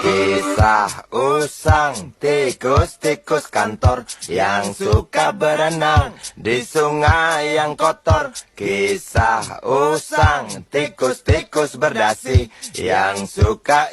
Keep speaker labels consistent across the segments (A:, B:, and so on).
A: Kisah usang tikus-tikus kantor yang suka berenang di sungai yang kotor. Kisah usang tikus-tikus berdasi yang suka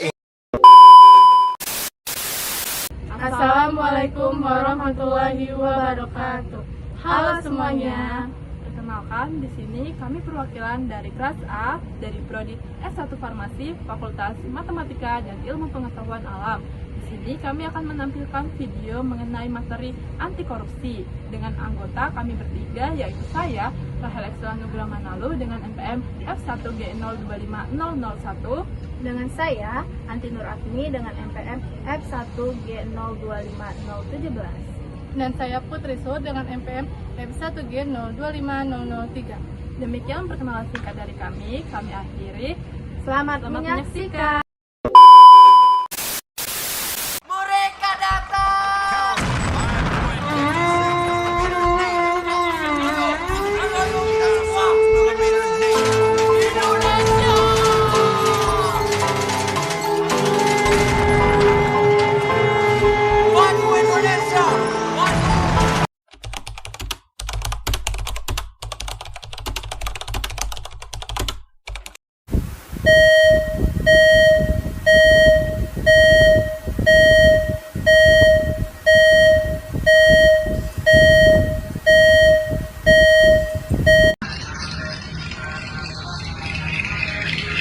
B: Assalamualaikum warahmatullahi wabarakatuh. Halo semuanya. Perkenalkan, di sini kami perwakilan dari kelas A dari prodi S1 Farmasi Fakultas Matematika dan Ilmu Pengetahuan Alam. Di sini kami akan menampilkan video mengenai materi anti korupsi dengan anggota kami bertiga, yaitu saya Rahel Excella Nugra Manalu dengan NPM F1G025001,
C: dengan saya Anti Nur Afni dengan NPM F1G025017.
B: dan saya Putri Sur dengan NPM F1G025003. Demikian perkenalan singkat dari kami akhiri.
C: Selamat menyaksikan.
A: Mereka datang.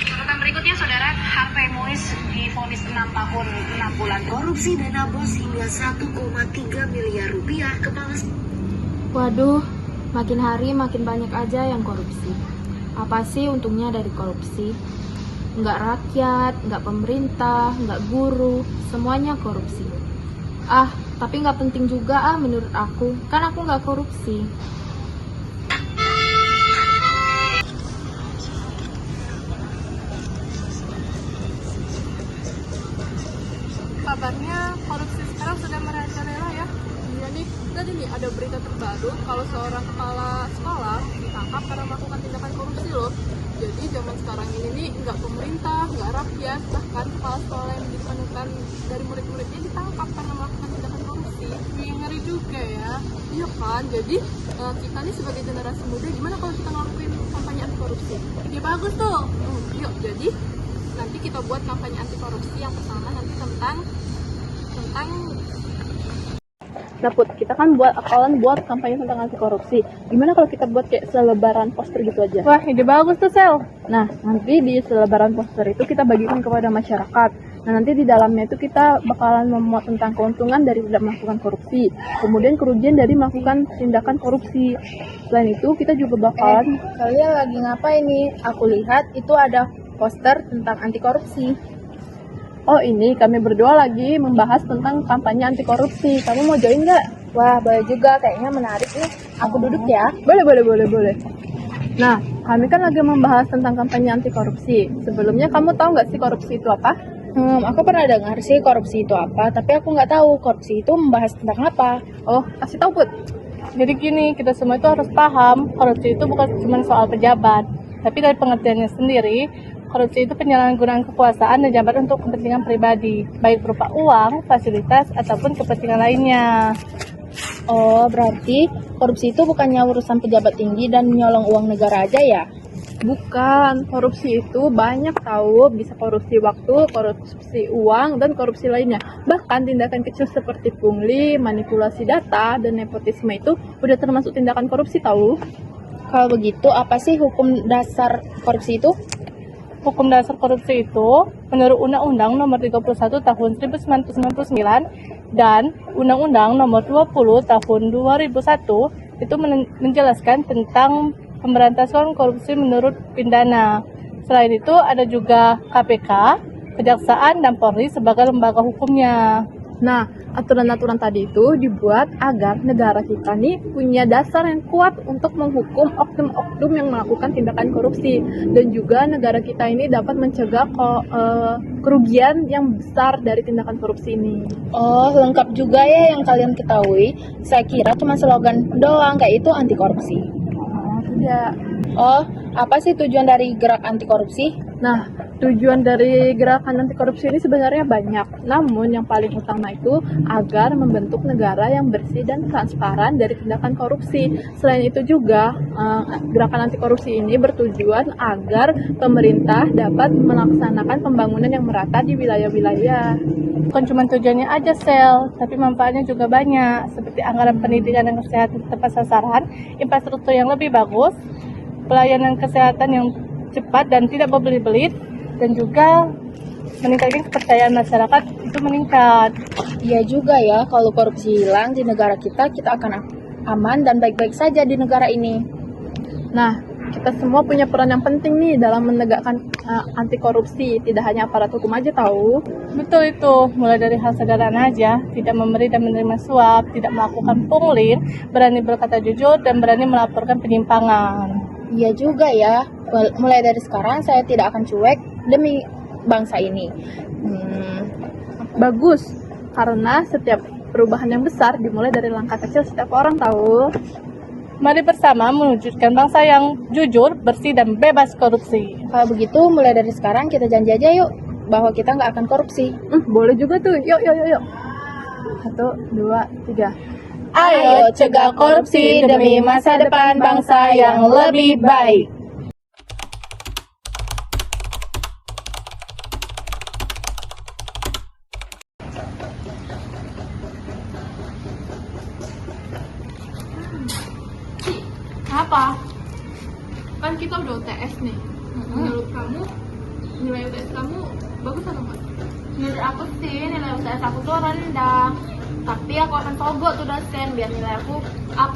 D: Catatan berikutnya, saudara, HP Muiz divonis 6 tahun 6 bulan korupsi dana bos hingga 1,3 miliar rupiah. Kepala
C: Waduh, makin hari makin banyak aja yang korupsi. Apa sih untungnya dari korupsi? Nggak rakyat, nggak pemerintah, nggak guru, semuanya korupsi. Tapi nggak penting juga menurut aku, kan aku nggak korupsi.
B: Kabarnya korupsi sekarang sudah merajalela ya. Jadi nih ada berita terbaru kalau seorang kepala sekolah ditangkap karena melakukan tindakan korupsi loh. Jadi zaman sekarang ini nih nggak pemerintah, nggak rakyat, bahkan kepala sekolah yang menjadi panutan dari murid-muridnya ditangkap karena melakukan tindakan korupsi. Ngeri juga ya. Iya kan, jadi kita nih sebagai generasi muda gimana kalau kita ngelakuin kampanye anti korupsi? Ya bagus tuh. Yuk, jadi nanti kita buat kampanye anti korupsi yang pertama nanti tentang
E: Nah Put, kita kan bakalan buat kampanye tentang anti korupsi. Gimana kalau kita buat kayak selebaran poster gitu aja?
B: wah, ide bagus tuh Sel.
E: Nah, nanti di selebaran poster itu kita bagikan kepada masyarakat. Nah, nanti di dalamnya itu kita bakalan memuat tentang keuntungan dari tidak melakukan korupsi, kemudian kerugian dari melakukan tindakan korupsi. Selain itu, kita juga bakalan...
C: Kalian lagi ngapain nih? Aku lihat itu ada poster tentang anti korupsi.
E: Oh ini, kami berdua lagi membahas tentang kampanye anti korupsi. Kamu mau join nggak?
C: Wah, boleh juga, kayaknya menarik nih. Aku duduk ya.
E: Boleh. Nah, kami kan lagi membahas tentang kampanye anti korupsi. Sebelumnya kamu tahu nggak sih korupsi itu apa?
C: Aku pernah dengar sih korupsi itu apa, tapi aku nggak tahu korupsi itu membahas tentang apa.
E: Oh, kasih tahu Put.
B: Jadi gini, kita semua itu harus paham korupsi itu bukan cuma soal pejabat, tapi dari pengertiannya sendiri, korupsi itu penyalahgunaan kekuasaan dan jabatan untuk kepentingan pribadi, baik berupa uang, fasilitas, ataupun kepentingan lainnya.
C: Oh, berarti korupsi itu bukannya urusan pejabat tinggi dan menyolong uang negara aja ya?
E: Bukan, korupsi itu banyak tahu, bisa korupsi waktu, korupsi uang, dan korupsi lainnya. Bahkan tindakan kecil seperti pungli, manipulasi data, dan nepotisme itu udah termasuk tindakan korupsi tahu.
C: Kalau begitu, apa sih hukum dasar korupsi itu?
F: Hukum dasar korupsi itu menurut Undang-Undang Nomor 31 Tahun 1999 dan Undang-Undang Nomor 20 Tahun 2001 itu menjelaskan tentang pemberantasan korupsi menurut pidana. Selain itu ada juga KPK, Kejaksaan, dan Polri sebagai lembaga hukumnya.
E: Nah, aturan-aturan tadi itu dibuat agar negara kita nih punya dasar yang kuat untuk menghukum oknum-oknum yang melakukan tindakan korupsi, dan juga negara kita ini dapat mencegah kerugian yang besar dari tindakan korupsi ini.
C: Oh, lengkap juga ya yang kalian ketahui. Saya kira cuma slogan doang, kayak itu anti korupsi.
E: Tidak.
C: Oh, apa sih tujuan dari gerak anti korupsi?
E: Nah, tujuan dari gerakan anti korupsi ini sebenarnya banyak. Namun yang paling utama itu agar membentuk negara yang bersih dan transparan dari tindakan korupsi. Selain itu juga gerakan anti korupsi ini bertujuan agar pemerintah dapat melaksanakan pembangunan yang merata di wilayah-wilayah.
F: Bukan cuma tujuannya aja sel, tapi manfaatnya juga banyak, seperti anggaran pendidikan dan kesehatan tepat sasaran, infrastruktur yang lebih bagus, pelayanan kesehatan yang cepat dan tidak berbelit-belit, dan juga meningkatkan kepercayaan masyarakat itu meningkat.
C: Iya juga ya, kalau korupsi hilang di negara kita akan aman dan baik-baik saja di negara ini.
E: Nah, kita semua punya peran yang penting nih dalam menegakkan anti korupsi, tidak hanya aparat hukum aja tahu.
F: Betul itu, mulai dari hal sederhana aja, tidak memberi dan menerima suap, tidak melakukan pungli, berani berkata jujur, dan berani melaporkan penyimpangan.
C: Iya juga ya, mulai dari sekarang saya tidak akan cuek demi bangsa ini.
E: Bagus, karena setiap perubahan yang besar dimulai dari langkah kecil setiap orang tahu.
F: Mari bersama mewujudkan bangsa yang jujur, bersih, dan bebas korupsi.
C: Kalau begitu, mulai dari sekarang kita janji aja yuk bahwa kita nggak akan korupsi.
E: Boleh juga tuh, yuk. 1, 2, 3.
F: Ayo cegah korupsi demi masa depan bangsa yang lebih baik.
B: Apa? Kan kita udah UTS nih. Menurut kamu, nilai UTS kamu bagus atau enggak?
C: Menurut aku sih nilai UTS aku tuh rendah. Tapi aku akan sogok tuh dosen biar nilai aku A+.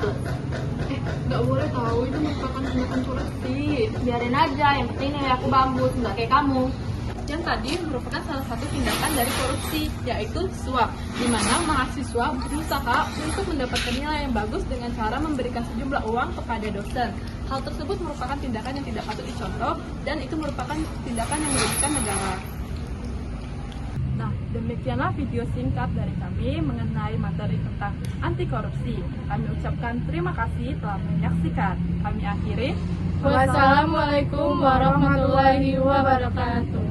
B: Nggak boleh tahu, itu merupakan tindakan korupsi.
C: Biarin aja, yang penting nilai aku bagus, nggak kayak kamu.
B: Yang tadi merupakan salah satu tindakan dari korupsi, yaitu suap, di mana mahasiswa berusaha untuk mendapatkan nilai yang bagus dengan cara memberikan sejumlah uang kepada dosen. Hal tersebut merupakan tindakan yang tidak patut dicontoh, dan itu merupakan tindakan yang merugikan negara. Nah, demikianlah video singkat dari kami mengenai materi tentang anti korupsi. Kami ucapkan terima kasih telah menyaksikan. Kami akhiri. Wassalamualaikum warahmatullahi wabarakatuh.